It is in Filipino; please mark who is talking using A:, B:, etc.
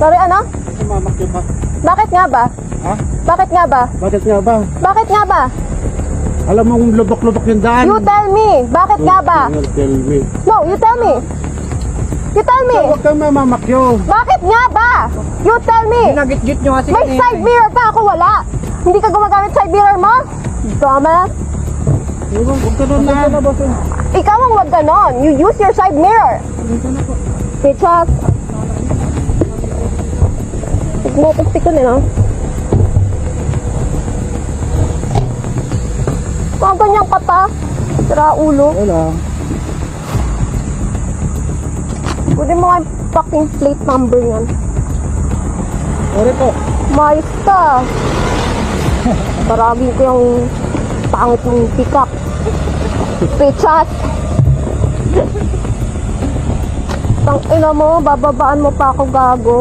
A: Sorry, ano?
B: Mamakyo ka.
A: Bakit nga ba?
B: Ha?
A: Bakit nga ba?
B: Bakit nga ba?
A: Bakit nga ba?
B: Alam mong lubok-lubok yung daan.
A: You tell me. Bakit nga ba?
B: Tell me.
A: No, you tell me. You tell me.
B: Huwag kang mamamakyo.
A: Bakit nga ba? You tell me.
C: Ginagit-git nyo kasi
A: May
C: kanina
A: side
C: eh.
A: mirror ka, ako wala. Hindi ka gumagamit side mirror mo? Dumbass.
B: Huwag ka doon na.
A: Ikaw ang wag ganon. You use your side mirror. Bitches. Huwag mo akong pikon eh, no? Mga ganyang kata. Sira ulo.
B: Wala.
A: Pwede mo nga yung fucking plate number yan.
B: Sorry po.
A: Mais ka. Baragin ko yung pangit mong pick-up. Bitches. Tang ina mo, bababaan mo pa ako gago.